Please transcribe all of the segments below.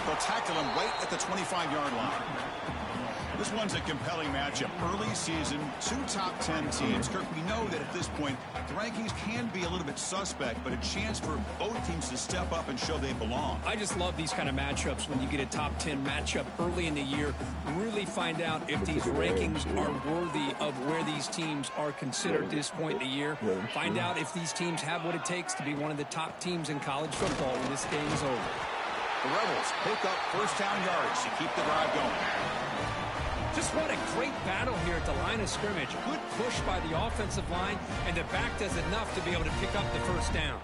They'll tackle him right at the 25-yard line. This one's a compelling matchup. Early season, two top 10 teams. Kirk, we know that at this point, the rankings can be a little bit suspect, but a chance for both teams to step up and show they belong. I just love these kind of matchups when you get a top 10 matchup early in the year. Really find out if these rankings are worthy of where these teams are considered at this point in the year. Find out if these teams have what it takes to be one of the top teams in college football when this game is over. The Rebels pick up first down yards to keep the drive going. Just what a great battle here at the line of scrimmage. Good push by the offensive line, and the back does enough to be able to pick up the first down.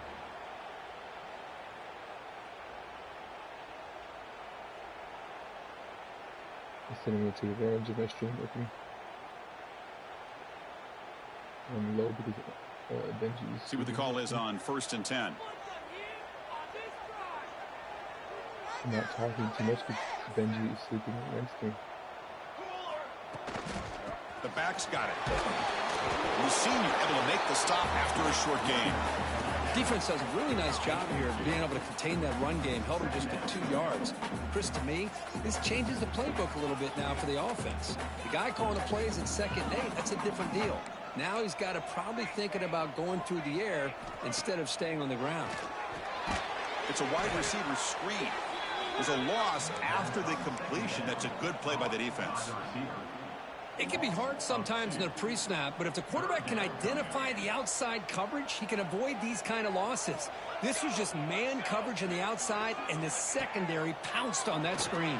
I'm sending it to the advantage of my stream opening. I'm low because Benji's. See what the call is on 1st and 10. I'm not talking too much because Benji is sleeping next to me. The back's got it. The senior able to make the stop after a short gain. Defense does a really nice job here of being able to contain that run game. Held him just at 2 yards. Chris, to me, this changes the playbook a little bit now for the offense. The guy calling the plays at 2nd and 8, that's a different deal. Now he's got to probably thinking about going through the air instead of staying on the ground. It's a wide receiver screen. There's a loss after the completion. That's a good play by the defense. It can be hard sometimes in a pre-snap, but if the quarterback can identify the outside coverage, he can avoid these kind of losses. This was just man coverage on the outside, and the secondary pounced on that screen.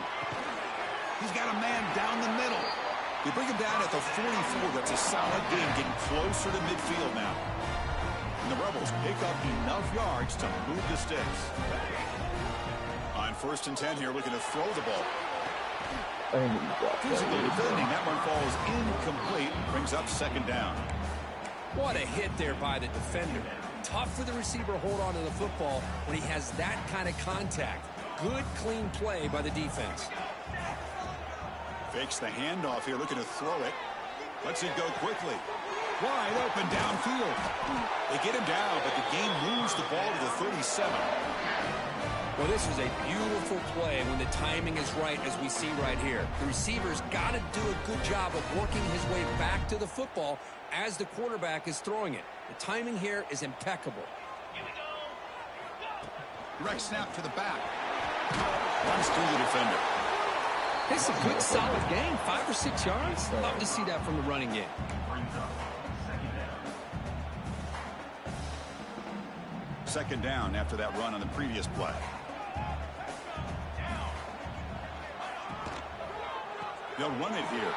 He's got a man down the middle. They bring him down at the 44. That's a solid gain, getting closer to midfield now. And the Rebels pick up enough yards to move the sticks. On 1st and 10 here, looking to throw the ball. Physically defending, that one falls incomplete, brings up 2nd down. What a hit there by the defender. Tough for the receiver to hold on to the football when he has that kind of contact. Good, clean play by the defense. Fakes the handoff here, looking to throw it. Lets it go quickly. Wide open downfield. They get him down, but the game moves the ball to the 37. Well, this is a beautiful play when the timing is right, as we see right here. The receiver's got to do a good job of working his way back to the football as the quarterback is throwing it. The timing here is impeccable. Direct snap to the back. Runs through the defender. It's a good, solid gain, 5 or 6 yards. Love to see that from the running game. Second down after that run on the previous play. They'll run it here.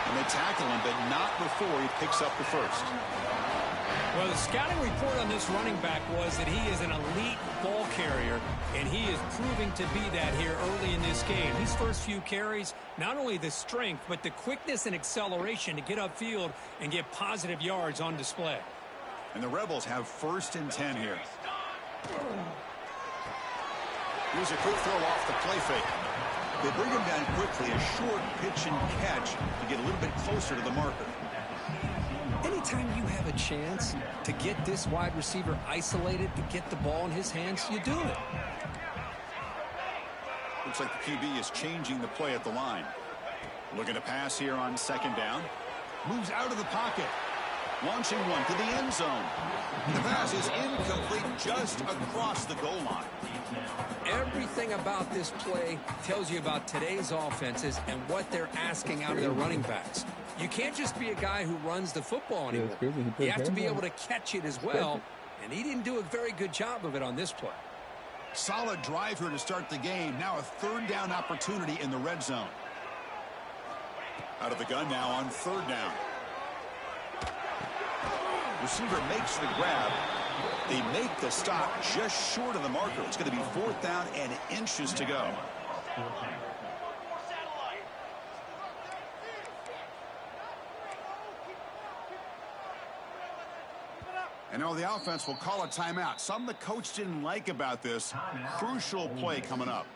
And they tackle him, but not before he picks up the first. Well, the scouting report on this running back was that he is an elite ball carrier, and he is proving to be that here early in this game. These first few carries, not only the strength, but the quickness and acceleration to get upfield and get positive yards on display. And the Rebels have 1st and 10 here. Here's a quick throw off the play fake. They bring him down quickly, a short pitch and catch to get a little bit closer to the marker. Anytime you have a chance to get this wide receiver isolated, to get the ball in his hands, you do it. Looks like the QB is changing the play at the line. Looking to pass here on 2nd down. Moves out of the pocket. Launching one to the end zone. The pass is incomplete just across the goal line. Everything about this play tells you about today's offenses and what they're asking out of their running backs. You can't just be a guy who runs the football anymore. You have to be able to catch it as well, and he didn't do a very good job of it on this play. Solid drive here to start the game. Now a 3rd down opportunity in the red zone. Out of the gun now on 3rd down. Receiver makes the grab. They make the stop just short of the marker. It's going to be 4th down and inches to go. And now the offense will call a timeout. Something the coach didn't like about this. Crucial play coming up.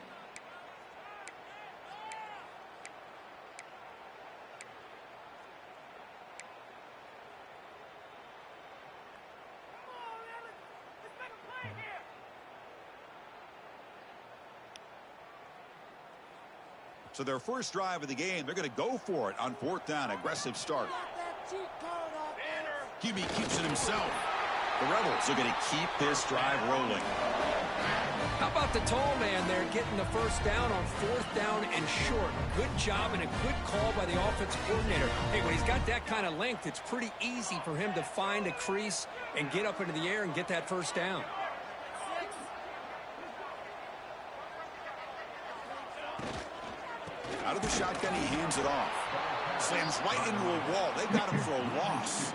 So their first drive of the game, they're going to go for it on 4th down. Aggressive start. QB keeps it himself. The Rebels are going to keep this drive rolling. How about the tall man there getting the first down on 4th down and short? Good job and a good call by the offensive coordinator. Hey, when he's got that kind of length, it's pretty easy for him to find a crease and get up into the air and get that first down. Out of the shotgun, he hands it off. Slams right into a wall. They've got him for a loss.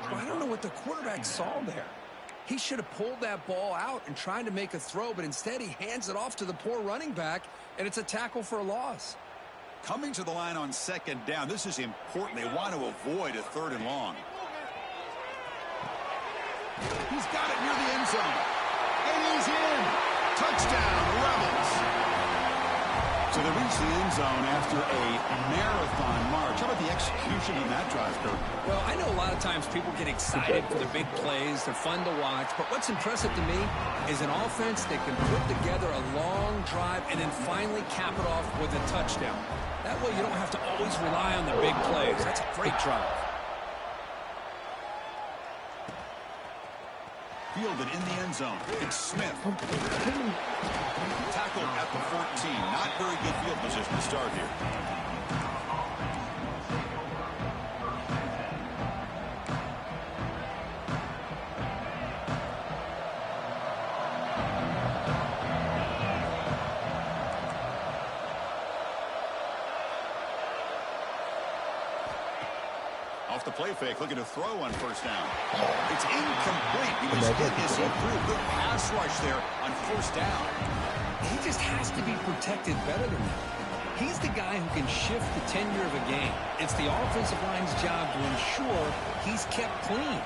Well, I don't know what the quarterback saw there. He should have pulled that ball out and tried to make a throw, but instead he hands it off to the poor running back, and it's a tackle for a loss. Coming to the line on 2nd down, this is important. They want to avoid a 3rd and long. He's got it near the end zone. And he's in. Touchdown, Rebels. So they reach the end zone after a marathon march. How about the execution in that drive, Kurt? Well, I know a lot of times people get excited for the big plays. They're fun to watch. But what's impressive to me is an offense that can put together a long drive and then finally cap it off with a touchdown. That way you don't have to always rely on the big plays. That's a great drive. Fielded in the end zone. It's Smith. Tackled at the 14. Not very good field position to start here. Off the play fake, looking to throw on 1st down. It's incomplete. He was hit as he threw. Good pass rush there on 1st down. He just has to be protected better than that. He's the guy who can shift the tenure of a game. It's the offensive line's job to ensure he's kept clean.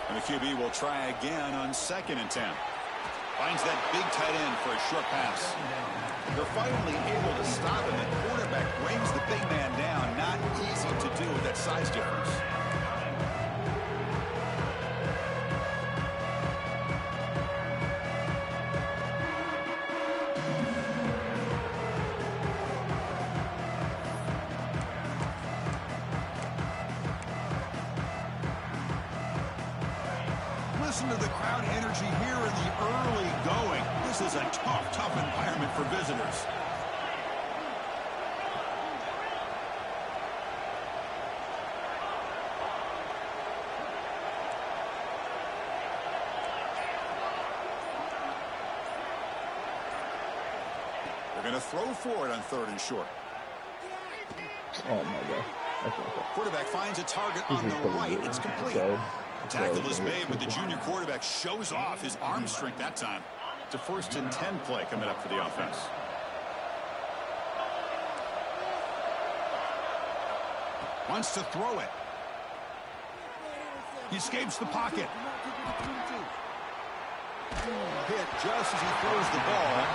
And the QB will try again on 2nd and 10. Finds that big tight end for a short pass. They're finally able to stop him. The quarterback brings the big man down. Not easy to do with that size difference. Listen to the crowd energy here in the early going. This is a tough environment for visitors. They're going to throw for it on 3rd and short. Oh my God. Quarterback finds a target on the right. It's complete. Tackle is made, but the junior quarterback shows off his arm strength that time. It's a 1st and 10 play coming up for the offense. Wants to throw it. He escapes the pocket. Hit just as he throws the ball.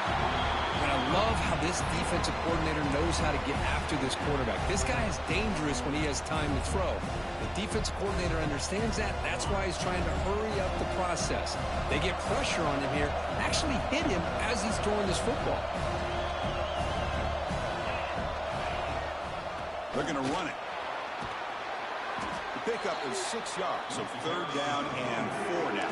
And I love how this defensive coordinator knows how to get after this quarterback. This guy is dangerous when he has time to throw. The defensive coordinator understands that. That's why he's trying to hurry up the process. They get pressure on him here, actually hit him as he's throwing this football. They're going to run it. The pickup is 6 yards, so 3rd down and 4 now.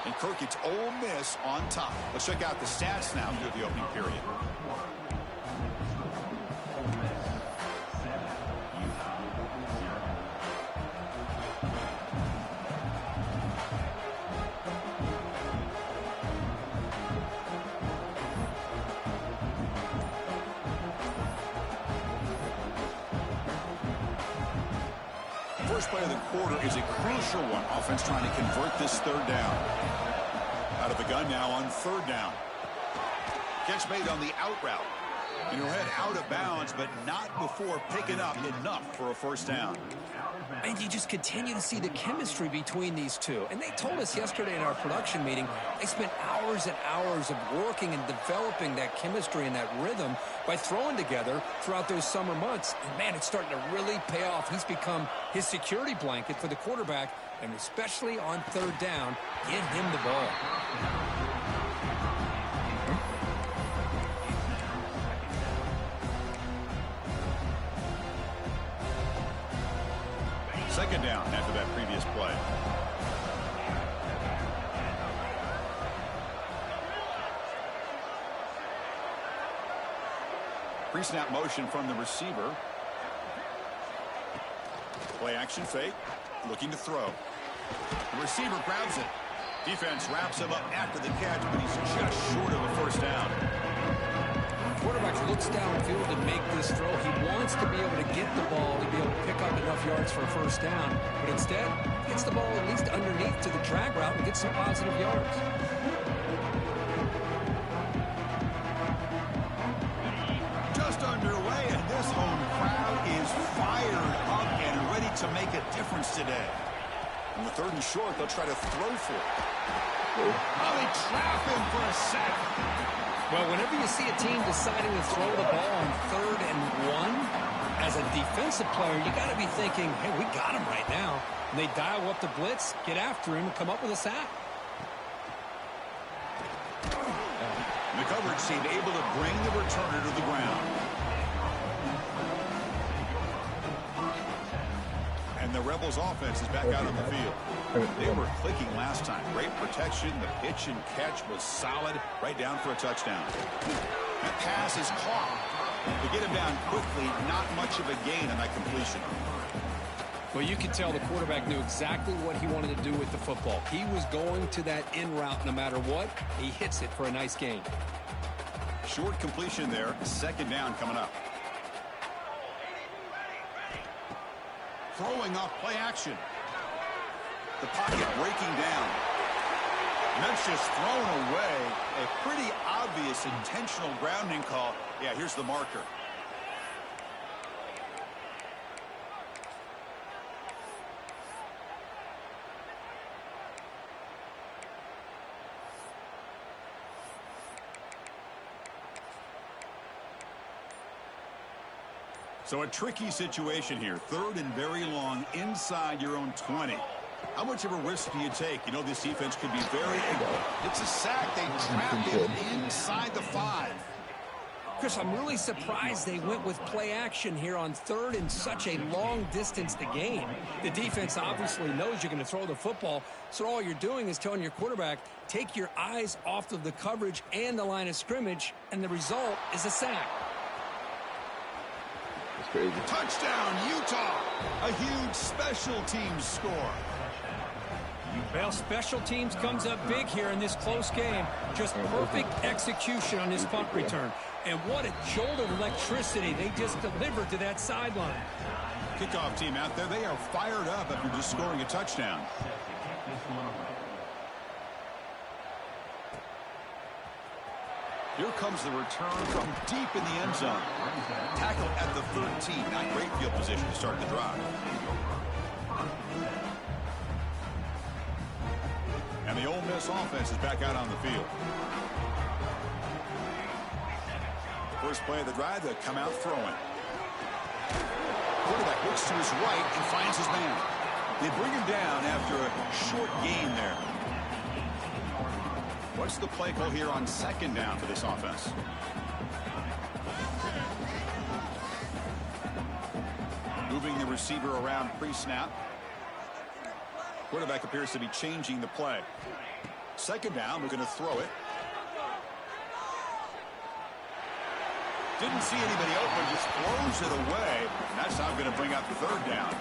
And Kirk, it's Ole Miss on top. Let's check out the stats now through the opening period. First play of the quarter is a crucial one. Offense trying to convert this 3rd down. Out of the gun now on 3rd down. Catch made on the out route. And he'll head out of bounds, but not before picking up enough for a first down. And you just continue to see the chemistry between these two. And they told us yesterday in our production meeting, they spent hours and hours of working and developing that chemistry and that rhythm by throwing together throughout those summer months. And, man, it's starting to really pay off. He's become his security blanket for the quarterback, and especially on third down, give him the ball. Second down after that previous play. Pre-snap motion from the receiver. Play action fake. Looking to throw. The receiver grabs it. Defense wraps him up after the catch, but he's just short of a first down. Quarterback looks downfield to make this throw. He wants to be able to get the ball to be able to pick up enough yards for a first down. But instead, gets the ball at least underneath to the drag route and gets some positive yards. Just underway, and this home crowd is fired up and ready to make a difference today. On the 3rd and short, they'll try to throw for it. Oh, they trap him for a sack. Well, whenever you see a team deciding to throw the ball on 3rd and 1, as a defensive player, you got to be thinking, hey, we got him right now. And they dial up the blitz, get after him, and come up with a sack. The coverage seemed able to bring the returner to the ground. And the Rebels offense is back out on the field. They were clicking last time. Great protection. The pitch and catch was solid. Right down for a touchdown. That pass is caught. To get him down quickly, not much of a gain on that completion. Well, you could tell the quarterback knew exactly what he wanted to do with the football. He was going to that in route no matter what. He hits it for a nice gain. Short completion there. Second down coming up. Throwing off play action. The pocket breaking down. And that's just thrown away. A pretty obvious intentional grounding call. Yeah, here's the marker. So a tricky situation here. 3rd and very long inside your own 20. How much of a risk do you take? You know, this defense could be very... It's a sack. They trapped him inside the 5. Chris, I'm really surprised they went with play action here on 3rd and such a long distance to gain. The defense obviously knows you're going to throw the football, so all you're doing is telling your quarterback, take your eyes off of the coverage and the line of scrimmage, and the result is a sack. That's crazy. Touchdown, Utah! A huge special teams score. Well, special teams comes up big here in this close game. Just perfect execution on his punt return. And what a jolt of electricity they just delivered to that sideline. Kickoff team out there, they are fired up after just scoring a touchdown. Here comes the return from deep in the end zone. Tackle at the 13. Not great field position to start the drive. And the Ole Miss offense is back out on the field. First play of the drive, they come out throwing. Quarterback looks to his right and finds his man. They bring him down after a short gain there. What's the play call here on second down for this offense? Moving the receiver around pre-snap. Quarterback appears to be changing the play. Second down, we're going to throw it. Didn't see anybody open, just throws it away. And that's how I'm going to bring out the third down.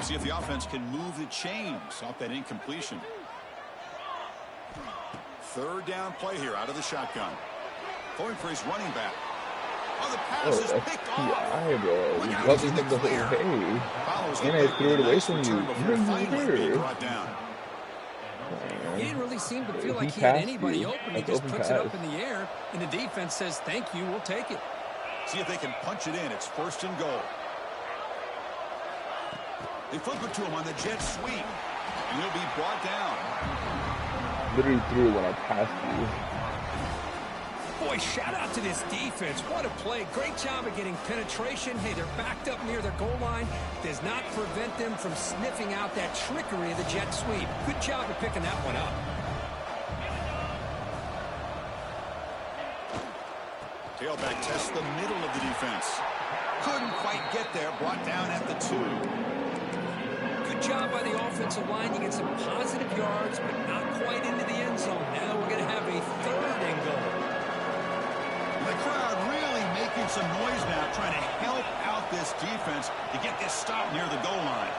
See if the offense can move the chains off that incompletion. Third down play here out of the shotgun. Going for his running back. Oh, the pass Oh, is picked off. FPI, bro. Look You out, love he's in me the the whole clear. way. Follows And the I pick threw it with a away nice from you. return before finally being brought down. He didn't really seem to feel like He he had passed anybody you. open. He That's just open puts it pass. up in the air, and the defense says, thank you, we'll take it. See if they can punch it in. It's 1st and goal. They flip it to him on the jet sweep, and he'll be brought down. Literally threw it when I passed you. Boy, shout out to this defense. What a play. Great job of getting penetration. Hey, they're backed up near their goal line. Does not prevent them from sniffing out that trickery of the jet sweep. Good job of picking that one up. Tailback tests the middle of the defense. Couldn't quite get there. Brought down at the 2. Good job by the offensive line. You get some positive yards, but not quite into the end zone. Now we're going to have a 3rd and goal. The crowd really making some noise now, trying to help out this defense to get this stop near the goal line.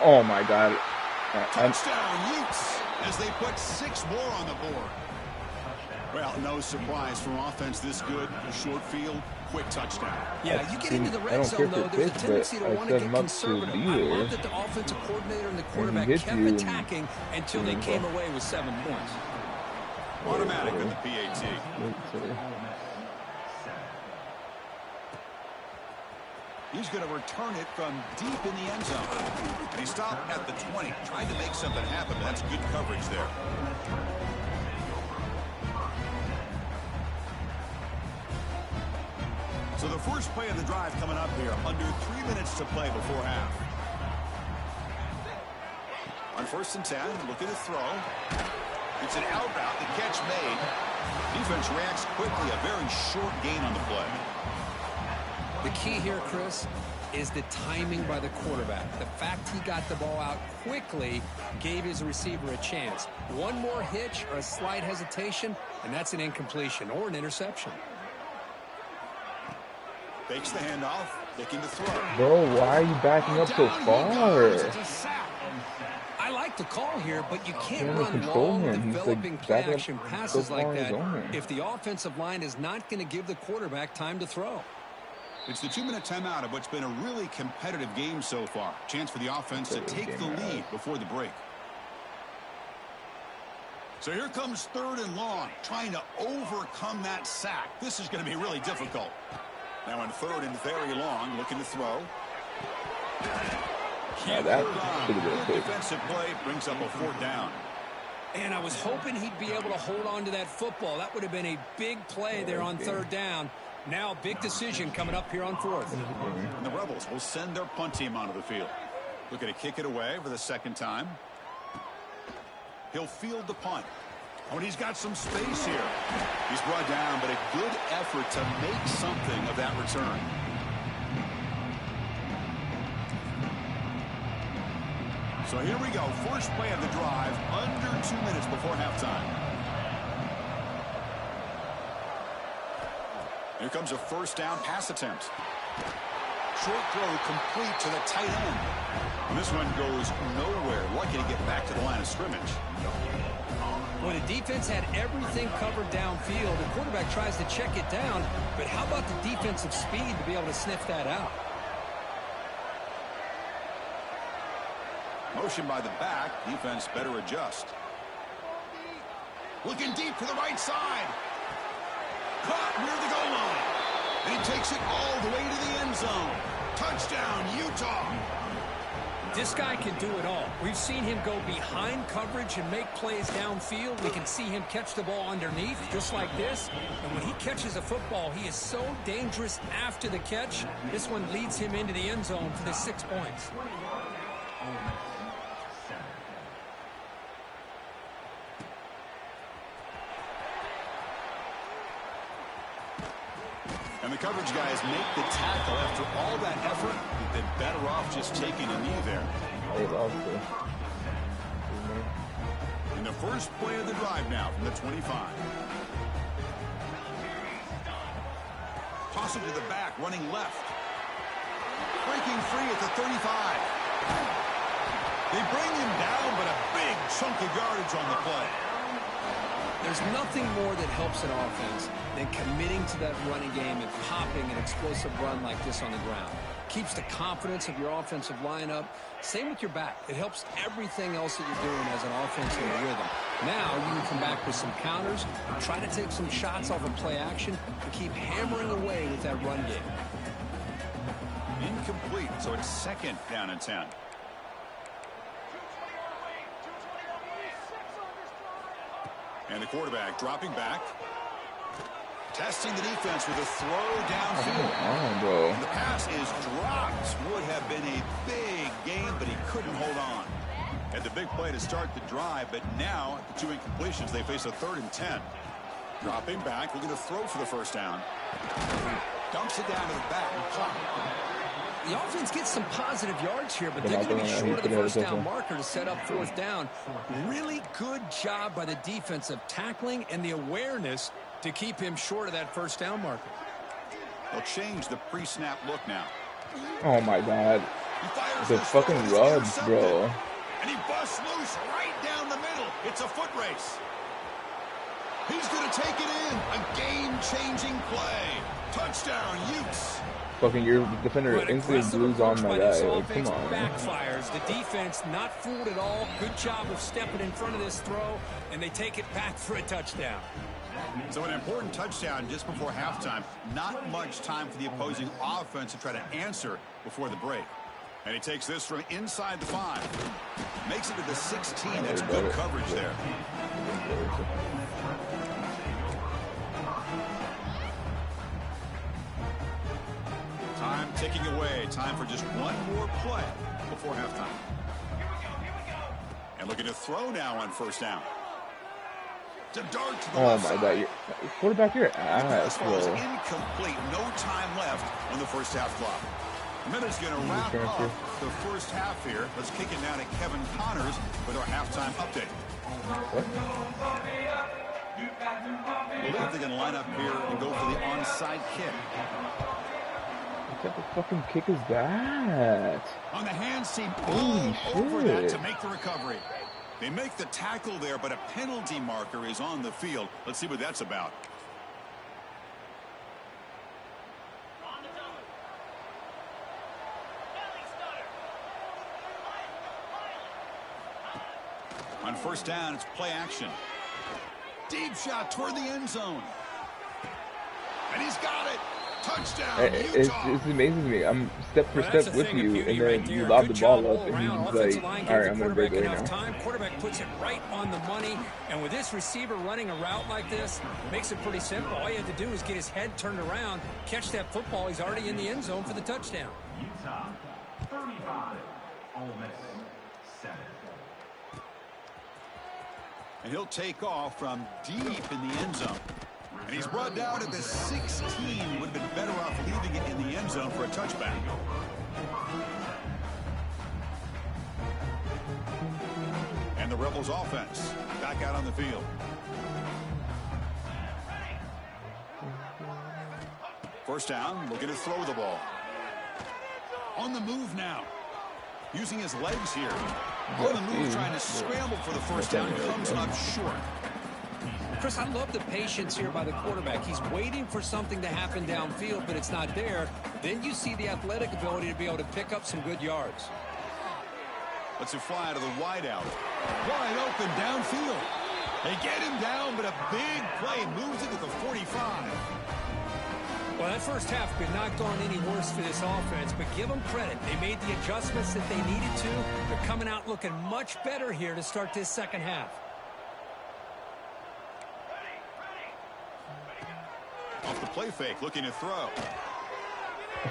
Oh my God. Touchdown, Utes, as they put 6 more on the board. Well, no surprise from offense this good. A short field, quick touchdown. Yeah, you get into the red zone, though, there's a tendency to want to get conservative. I love that the offensive coordinator and the quarterback kept attacking until they came away with 7 points. Automatic in the PAT. He's going to return it from deep in the end zone. And he stopped at the 20, trying to make something happen. But that's good coverage there. So the first play of the drive coming up here, under 3 minutes to play before half. On 1st and 10, look at the throw. It's an out route, the catch made. Defense reacts quickly, a very short gain on the play. The key here, Chris, is the timing by the quarterback. The fact he got the ball out quickly gave his receiver a chance. One more hitch or a slight hesitation, and that's an incompletion or an interception. Fakes the handoff, looking to throw. Bro, why are you backing up so far? I like the call here, but you can't Can't run control long, him. He's, developing like, play backing up action so passes far like on his that own. if the offensive line is not going to give the quarterback time to throw. It's the 2-minute timeout of what's been a really competitive game so far. Chance for the offense to take the lead before the break. So here comes 3rd and long, trying to overcome that sack. This is going to be really difficult. Now on 3rd and very long, looking to throw. Yeah, that should have been a Good pick. defensive play brings up a 4th down. And I was hoping he'd be able to hold on to that football. That would have been a big play there on 3rd down. Now a big decision coming up here on 4th. And the Rebels will send their punt team onto the field. Looking to kick it away for the 2nd time. He'll field the punt. Oh, and he's got some space here. He's brought down, but a good effort to make something of that return. So here we go. First play of the drive, under 2 minutes before halftime. Here comes a 1st down pass attempt. Short throw complete to the tight end. And this one goes nowhere. Lucky to get back to the line of scrimmage. When the defense had everything covered downfield, the quarterback tries to check it down, but how about the defensive speed to be able to sniff that out? Motion by the back. Defense better adjust. Looking deep to the right side. Caught near the goal line. And he takes it all the way to the end zone. Touchdown, Utah. This guy can do it all. We've seen him go behind coverage and make plays downfield. We can see him catch the ball underneath, just like this. And when he catches a football, he is so dangerous after the catch. This one leads him into the end zone for the 6 points. And the coverage guys make the tackle. After all that effort, they've been better off just taking a knee there. They lost it. In the first play of the drive now from the 25. Toss it to the back, running left. Breaking free at the 35. They bring him down, but a big chunk of yardage on the play. There's nothing more that helps an offense than committing to that running game and popping an explosive run like this on the ground. Keeps the confidence of your offensive lineup. Same with your back. It helps everything else that you're doing as an offensive rhythm. Now you can come back with some counters, try to take some shots off of play action, and keep hammering away with that run game. Incomplete, so it's 2nd down and 10. And the quarterback dropping back. Testing the defense with a throw downfield. And the pass is dropped. Would have been a big gain, but he couldn't hold on. Had the big play to start the drive, but now, the 2 incompletions, they face a 3rd and 10. Dropping back, looking to throw for the first down. Dumps it down to the back. The offense gets some positive yards here, but they're going to be short of the first down marker to set up 4th down. Really good job by the defense of tackling and the awareness to keep him short of that first down marker. They'll change the pre-snap look now. Oh my God. The fucking rubs, bro. And he busts loose right down the middle. It's a foot race. He's going to take it in. A game-changing play. Touchdown, Utes. Fucking your defender instantly glues on my guy. Like, come on. Backfires. The defense not fooled at all. Good job of stepping in front of this throw, and they take it back for a touchdown. So an important touchdown just before halftime. Not much time for the opposing offense to try to answer before the break. And he takes this from inside the 5. Makes it to the 16. That's good coverage there. Time ticking away. Time for just one more play before halftime. And looking to throw now on first down. To dart to the left side. God, quarterback, your ass, bro. Incomplete. No time left on the first half clock. Miller's going to wrap up the first half here. Let's kick it now to Kevin Connors with our halftime update. What? Well, they're going to line up here and go for the onside kick. What type of fucking kick is that? On the hands team all over that to make the recovery. They make the tackle there, but a penalty marker is on the field. Let's see what that's about. On first down, it's play action. Deep shot toward the end zone. And he's got it. Touchdown, Utah. It's amazing to me. I'm step for step with you, and then you lob the ball up, and he's like, all right, I'm going to break it right now. Quarterback puts it right on the money, and with this receiver running a route like this, makes it pretty simple. All you have to do is get his head turned around, catch that football. He's already in the end zone for the touchdown. Utah, 35. Ole Miss, 7. And he'll take off from deep in the end zone. And he's brought down at the 16. Would have been better off leaving it in the end zone for a touchback. And the Rebels offense back out on the field. First down, looking to throw the ball. On the move now. Using his legs here. On the move, trying to scramble for the first down. Comes up short. Chris, I love the patience here by the quarterback. He's waiting for something to happen downfield, but it's not there. Then you see the athletic ability to be able to pick up some good yards. Let's it fly to the wideout. Wide open downfield. They get him down, but a big play moves it to the 45. Well, that first half could not gone any worse for this offense, but give them credit. They made the adjustments that they needed to. They're coming out looking much better here to start this second half. Off the play fake, looking to throw.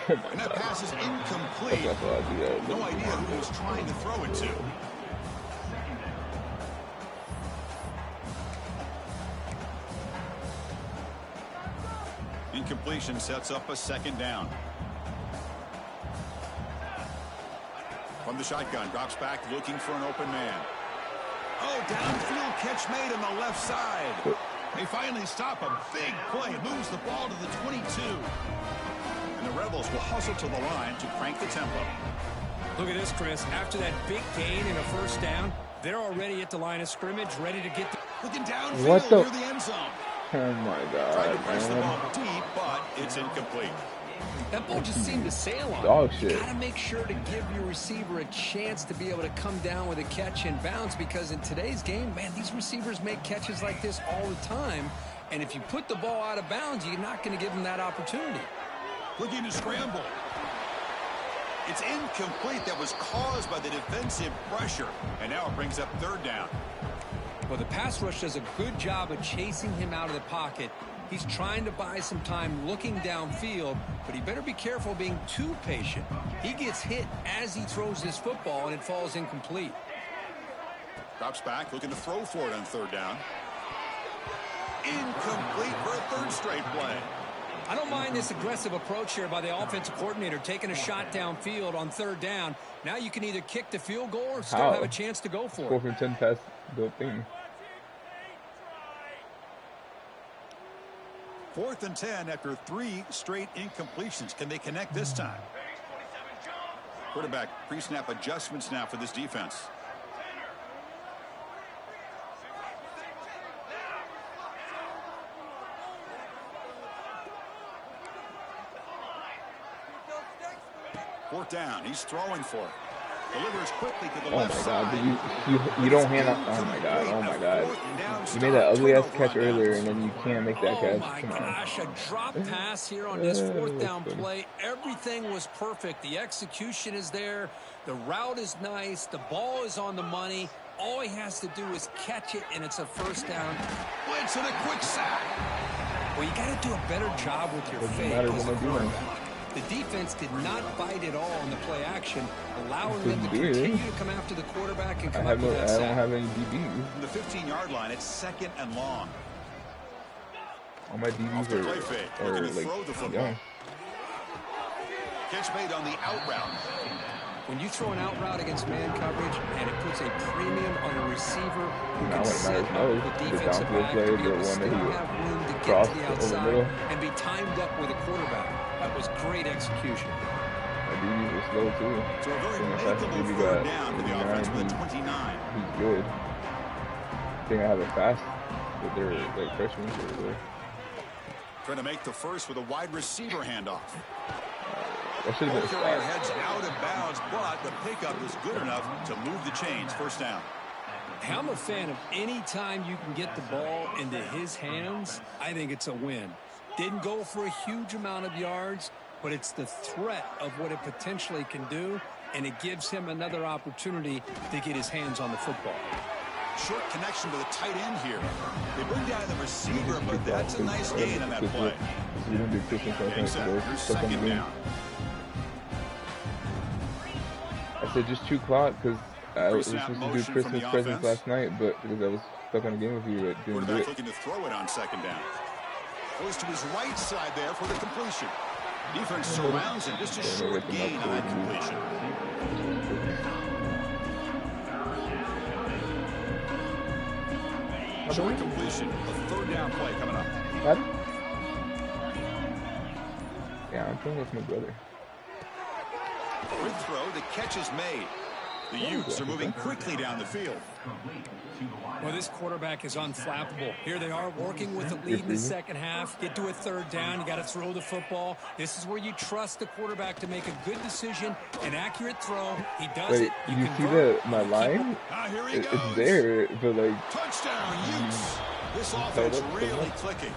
And that pass is incomplete. No idea who he was trying to throw it to. Incompletion sets up a second down. From the shotgun, drops back, looking for an open man. Oh, downfield catch made on the left side. They finally stop a big play. Moves the ball to the 22. And the Rebels will hustle to the line to crank the tempo. Look at this, Chris. After that big gain in a first down, they're already at the line of scrimmage, ready to get the... Looking downfield What the? near the end zone. Oh my Trying to God, place the man. ball deep, but it's incomplete. That ball just seemed to sail on. Dog You shit. got to make sure to give your receiver a chance to be able to come down with a catch and bounce, because in today's game, man, these receivers make catches like this all the time. And if you put the ball out of bounds, you're not going to give them that opportunity. Looking to scramble. It's incomplete. That was caused by the defensive pressure. And now it brings up third down. Well, the pass rush does a good job of chasing him out of the pocket. He's trying to buy some time looking downfield, but he better be careful being too patient. He gets hit as he throws this football, and it falls incomplete. Drops back, looking to throw for it on third down. Incomplete for a third straight play. I don't mind this aggressive approach here by the offensive coordinator, taking a shot downfield on third down. Now you can either kick the field goal or still have a chance to go for it. 4 from 10 past the thing. 4th and 10 after 3 straight incompletions. Can they connect this time? Quarterback pre-snap adjustments now for this defense. Fourth down. He's throwing for it. Delivers quickly to the left side. You don't hand off. Oh my God. Oh my God. You made that ugly ass catch earlier, and then you can't make that catch. Oh my Come on. gosh, a drop pass here on this fourth down play. Everything was perfect. The execution is there. The route is nice. The ball is on the money. All he has to do is catch it, and it's a first down. Blitz and a quick sack. Well, you got to do a better job with your Doesn't fake matter as a when they do that. quarterback. The defense did not bite at all on the play action, allowing them to Couldn't do it. continue to come after the quarterback and I come up with that don't sack. have any DBs. From the 15-yard line, it's 2nd and long. All my DBs Off the play fake. are Looking to throw the like football. young. Catch made on the out route. When you throw an out route against man coverage and it puts a premium on a receiver who Now can when it set matters up most, the the defensive downfield back play, to be the able to one still that he have room to get crossed to the over the outside middle. and be timed up with a quarterback. That was great execution. My DBs are slow too. So a very I think my fastest makeable DB third got down for the 89. offense with a 29. He's good. I think I have it fast, but they're like freshmen. Trying to make the first with a wide receiver handoff. That should have been a Carrier stop. heads out of bounds, but the pickup is good enough to move the chains. First down. I'm a fan of any time you can get the ball into his hands. I think it's a win. Didn't go for a huge amount of yards, but it's the threat of what it potentially can do, and it gives him another opportunity to get his hands on the football. Short connection to the tight end here. They bring down the receiver, but that's a nice gain on that play. We don't do Christmas Getting set for second down. I said just 2 o'clock because I was Pre-snap supposed to do motion from Christmas the presents offense. last night, but because I was stuck on a game with you, I didn't do Quarterback it. looking to throw it on second down. Goes to his right side there for the completion. Defense surrounds him. Just a short gain on that completion. Short completion. A third down play coming up. What? Yeah, I'm playing with my brother. Quick throw. The catch is made. The Utes are moving quickly down the field. Well, this quarterback is unflappable. Here they are working with the lead in the second half. Get to a third down. You got to throw the football. This is where you trust the quarterback to make a good decision, an accurate throw. He does Wait, it. you see convert. my line? Here he goes. It's there, but like... Touchdown, Utes. This offense really clicking.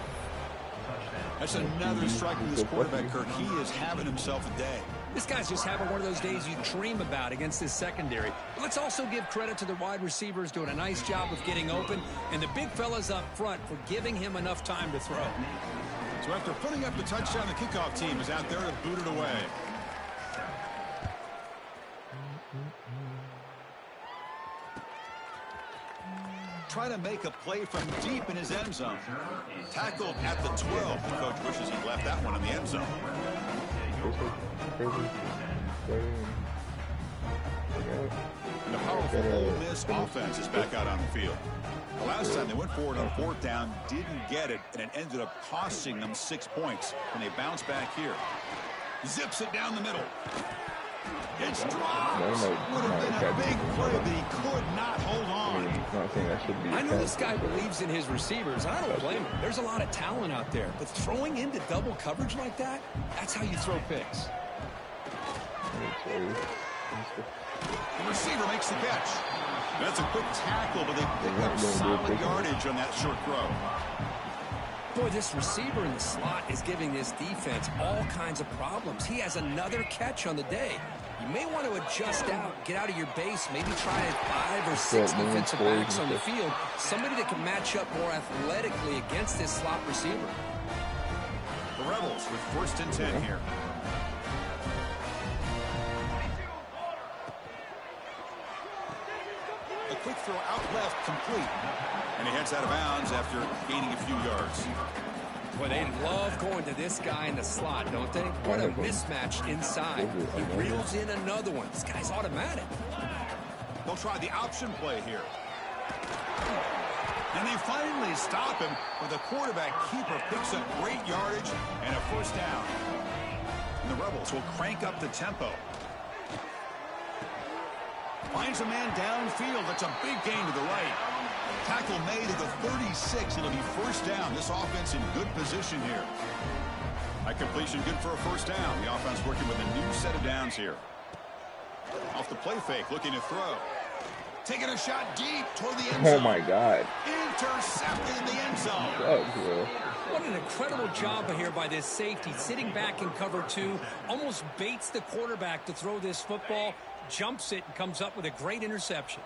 That's another strike from this quarterback, Kirk. He is having himself a day. This guy's just having one of those days you dream about against this secondary. But let's also give credit to the wide receivers doing a nice job of getting open, and the big fellas up front for giving him enough time to throw. So after putting up the touchdown, the kickoff team is out there to boot it away. Trying to make a play from deep in his end zone. Tackled at the 12. The coach wishes he left that one in the end zone. The powerful Ole Miss offense is back out on the field. The last time they went forward on fourth down, didn't get it, and it ended up costing them 6 points when they bounce back here. Zips it down the middle. It's dropped. Would have been a big play, but he could not hold on. Not saying that should be. I know this guy believes in his receivers. I don't blame him. There's a lot of talent out there, but throwing into double coverage like that, that's how you throw picks. The receiver makes the catch. That's a quick tackle, but they pick up solid yardage on that short throw. Boy, this receiver in the slot is giving this defense all kinds of problems. He has another catch on the day. You may want to adjust out, get out of your base, maybe try 5 or 6 defensive backs on the field, somebody that can match up more athletically against this slot receiver. The Rebels with 1st and 10 here. A quick throw out left, complete. And he heads out of bounds after gaining a few yards. Boy, they love going to this guy in the slot, don't they? What a mismatch inside. He reels in another one. This guy's automatic. They'll try the option play here. And they finally stop him, but the quarterback keeper picks up great yardage and a 1st down. And the Rebels will crank up the tempo. Finds a man downfield. That's a big gain to the right. Tackle made at the 36. It'll be 1st down. This offense in good position here. High completion good for a 1st down. The offense working with a new set of downs here. Off the play fake, looking to throw. Taking a shot deep toward the end zone. Oh my God. Intercepted in the end zone. What an incredible job here by this safety. Sitting back in cover 2. Almost baits the quarterback to throw this football. Jumps it and comes up with a great interception.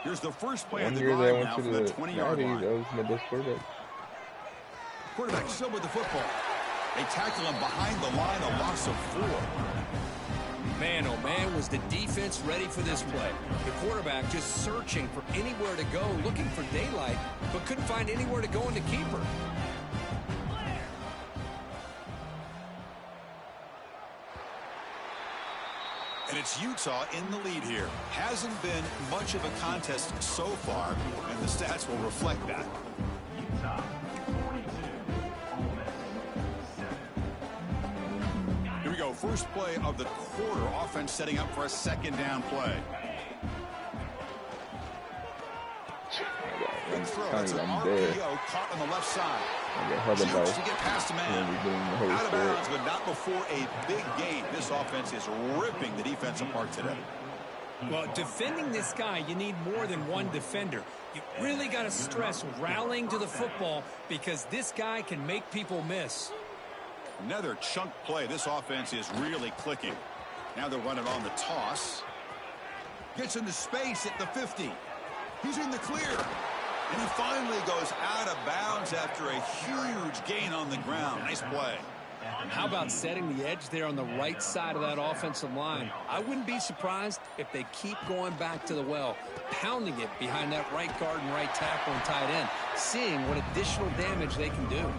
Here's the first play of the drive now from the 20-yard line. That was my best quarterback. Quarterback still with the football. They tackle him behind the line, a loss of 4. Man, oh man, was the defense ready for this play. The quarterback just searching for anywhere to go, looking for daylight, but couldn't find anywhere to go in the keeper. And it's Utah in the lead here. Hasn't been much of a contest so far, and the stats will reflect that. Utah, 42, Ole Miss, 7. Here we go. First play of the quarter. Offense setting up for a 2nd down play. Big throw. That's an RPO caught on the left side. Jukes to get past a man. Out of bounds, but not before a big gain. This offense is ripping the defense apart today. Well, defending this guy, you need more than one defender. You really got to stress rallying to the football because this guy can make people miss. Another chunk play. This offense is really clicking. Now they're running on the toss. Gets into space at the 50. He's in the clear. And he finally goes out of bounds after a huge gain on the ground. Nice play. How about setting the edge there on the right side of that offensive line? I wouldn't be surprised if they keep going back to the well, pounding it behind that right guard and right tackle and tight end, seeing what additional damage they can do.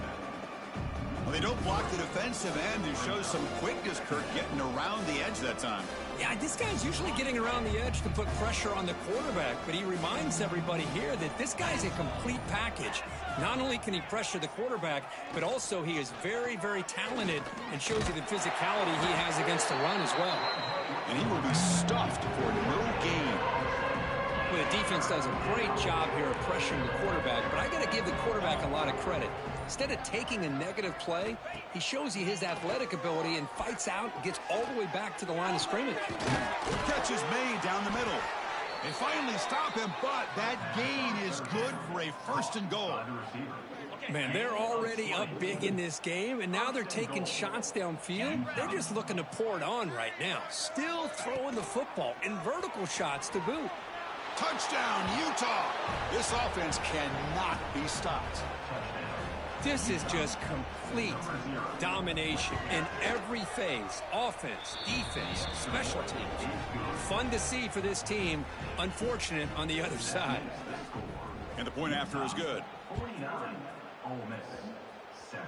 Well, they don't block the defensive end, who shows some quickness, Kirk, getting around the edge that time. Yeah, this guy's usually getting around the edge to put pressure on the quarterback, but he reminds everybody here that this guy's a complete package. Not only can he pressure the quarterback, but also he is very, very talented and shows you the physicality he has against the run as well. And he will be stuffed for no gain. Well, the defense does a great job here of pressuring the quarterback, but I got to give the quarterback a lot of credit. Instead of taking a negative play, he shows you his athletic ability and fights out and gets all the way back to the line of scrimmage. Catch is made down the middle. They finally stop him, but that gain is good for a 1st and goal. Man, they're already up big in this game, and now they're taking shots downfield. They're just looking to pour it on right now. Still throwing the football and vertical shots to boot. Touchdown, Utah. This offense cannot be stopped. This is just complete domination in every phase. Offense, defense, special teams. Fun to see for this team. Unfortunate on the other side. And the point after is good. 49, Ole Miss, 7.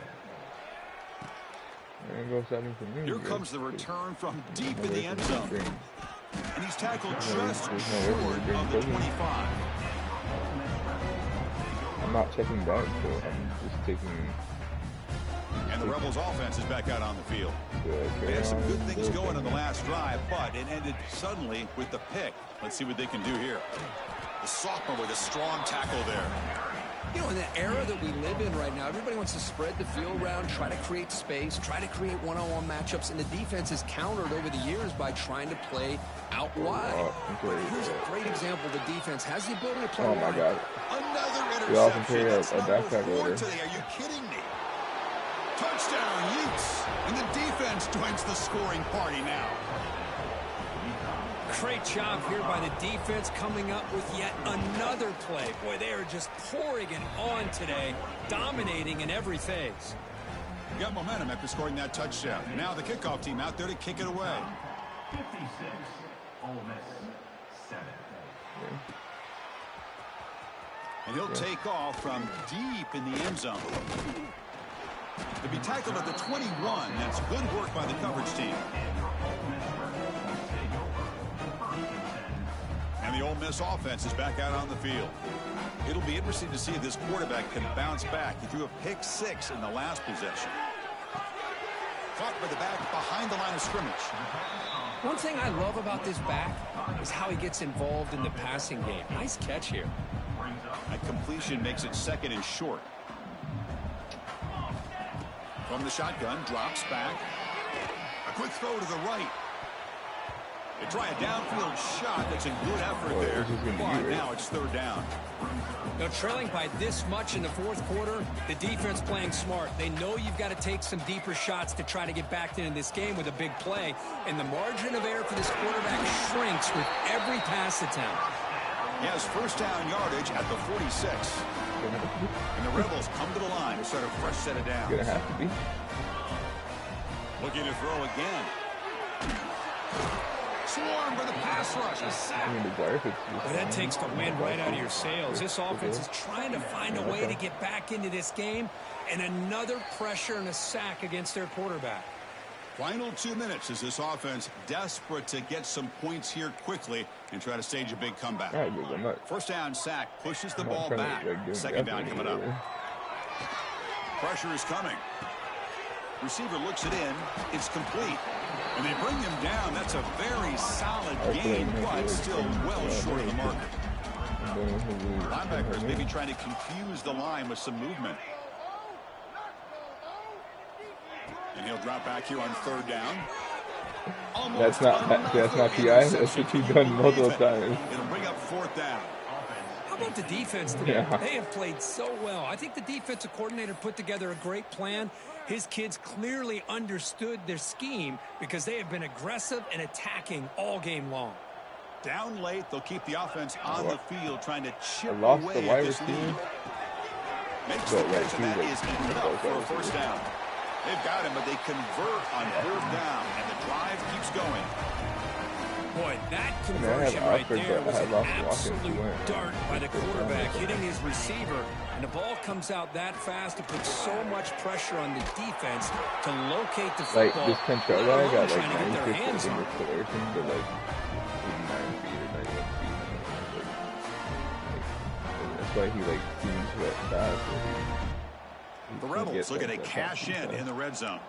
Here comes the return from deep in the end zone. And he's tackled just short of the 25. I'm not checking back, so I'm just taking And the Rebels offense is back out on the field. They had some good things going in the last drive, but it ended suddenly with the pick. Let's see what they can do here. The sophomore with a strong tackle there. You know, in the era that we live in right now, everybody wants to spread the field around, try to create space, try to create one-on-one matchups, and the defense has countered over the years by trying to play out wide. But here's a great example. The defense has the ability to play wide. Oh, my God. Another We often interception. carry That's a number backpack 4 over. today. Are you kidding me? Touchdown, Utes. And the defense joins the scoring party now. Great job here by the defense coming up with yet another play. Boy, they are just pouring it on today, dominating in every phase. Got momentum after scoring that touchdown. Now the kickoff team out there to kick it away. 56, Ole Miss, 7. And he'll take off from deep in the end zone. To be tackled at the 21, that's good work by the coverage team. And the Ole Miss offense is back out on the field. It'll be interesting to see if this quarterback can bounce back. He threw a pick 6 in the last possession. Caught by the back behind the line of scrimmage. One thing I love about this back is how he gets involved in the passing game. Nice catch here. That completion makes it 2nd and short. From the shotgun, drops back. A quick throw to the right. They try a downfield shot. That's a good effort there. But now it's 3rd down. Now, trailing by this much in the 4th quarter, the defense playing smart. They know you've got to take some deeper shots to try to get back into this game with a big play. And the margin of error for this quarterback shrinks with every pass attempt. He has 1st down yardage at the 46. And the Rebels come to the line to start a fresh set of downs. Gonna have to be. Looking to throw again. Swarm for the pass rush. A sack. Well, that takes the wind right out of your sails. This offense is trying to find a way to get back into this game, and another pressure and a sack against their quarterback. Final 2 minutes as this offense desperate to get some points here quickly and try to stage a big comeback. 1st down sack pushes the ball back. 2nd down coming up. Pressure is coming. Receiver looks it in. It's complete. And they bring him down. That's a very solid gain, but still well short of the marker. Linebackers maybe trying to confuse the line with some movement. And he'll drop back here on 3rd down. That's not PI. That's what you've done multiple times. It'll bring up 4th down. How about the defense today? Yeah. They have played so well. I think the defensive coordinator put together a great plan. His kids clearly understood their scheme because they have been aggressive and attacking all game long. Down late, they'll keep the offense on the field trying to chip lost away the wide at this receiver. lead. Makes the catch, and that is enough for a 1st down. They've got him, but they convert on 3rd down, and the drive keeps going. Boy, that conversion right there was an absolute dart by the quarterback, hitting his receiver, and the ball comes out that fast to put so much pressure on the defense to locate the football. Like, this Control guy got like 96 in the acceleration to like 89 feet or 91 feet. That's why he like seems that fast. The Rebels looking to cash in the red zone.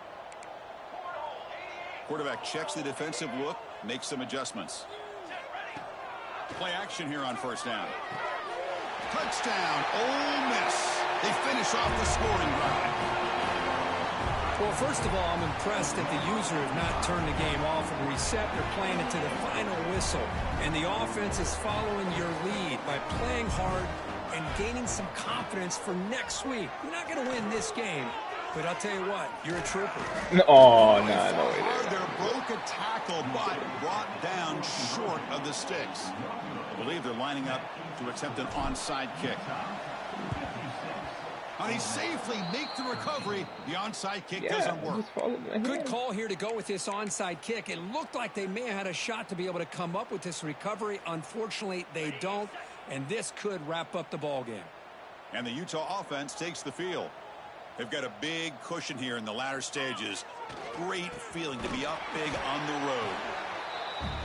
Quarterback checks the defensive look, makes some adjustments. Play action here on 1st down. Touchdown, Ole Miss. They finish off the scoring drive. Well, first of all, I'm impressed that the user has not turned the game off and reset. They're playing it to the final whistle. And the offense is following your lead by playing hard and gaining some confidence for next week. You're not going to win this game, but I'll tell you what, you're a trooper. No way there. Their broke a tackle, but brought down short of the sticks. I believe they're lining up to attempt an onside kick. And they safely make the recovery. The onside kick doesn't work. Good call here to go with this onside kick. It looked like they may have had a shot to be able to come up with this recovery. Unfortunately, they don't, and this could wrap up the ball game. And the Utah offense takes the field. They've got a big cushion here in the latter stages. Great feeling to be up big on the road.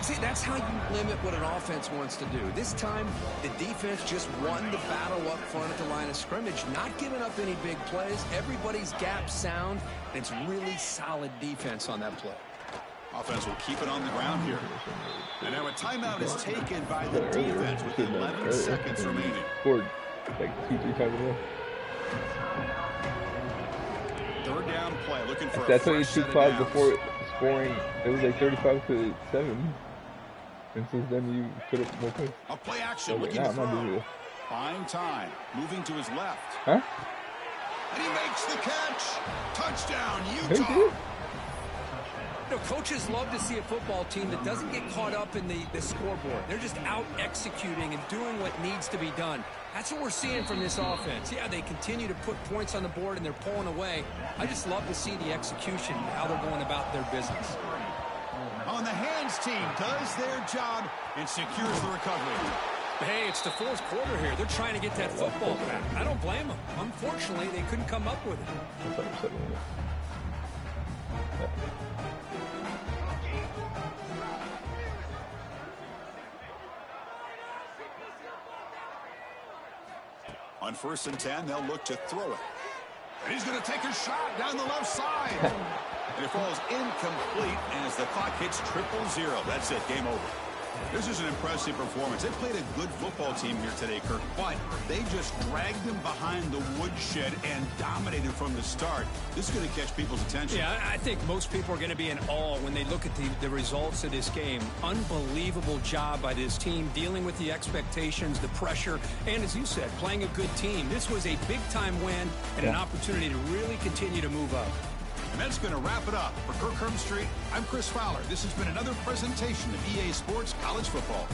See, that's how you limit what an offense wants to do. This time, the defense just won the battle up front at the line of scrimmage, not giving up any big plays. Everybody's gap sound, and it's really solid defense on that play. Offense will keep it on the ground here. And now a timeout is taken by the defense with 11 seconds remaining. Scored like 2-3 times in a row. Third down play, looking for That's a only fresh 2 set of clouds downs. before scoring. It was like 35-7. And since then, you put up more points. A play action, Okay, looking nah, to I'm not doing throw. this. Buying time, moving to his left. Huh? And he makes the catch. Touchdown, Who Utah. did? You know, coaches love to see a football team that doesn't get caught up in the scoreboard. They're just out executing and doing what needs to be done. That's what we're seeing from this offense. Yeah, they continue to put points on the board and they're pulling away. I just love to see the execution, how they're going about their business. On the hands team does their job and secures the recovery. Hey, it's the fourth quarter here. They're trying to get that football back. I don't blame them. Unfortunately, they couldn't come up with it. On 1st and 10, they'll look to throw it. And he's going to take a shot down the left side. And it falls incomplete as the clock hits 0-0. That's it, game over. This is an impressive performance. They played a good football team here today, Kirk, but they just dragged them behind the woodshed and dominated from the start. This is going to catch people's attention. Yeah, I think most people are going to be in awe when they look at the results of this game. Unbelievable job by this team, dealing with the expectations, the pressure, and as you said, playing a good team. This was a big-time win and an opportunity to really continue to move up. And that's going to wrap it up. For Kirk Herbstreit, I'm Chris Fowler. This has been another presentation of EA Sports College Football.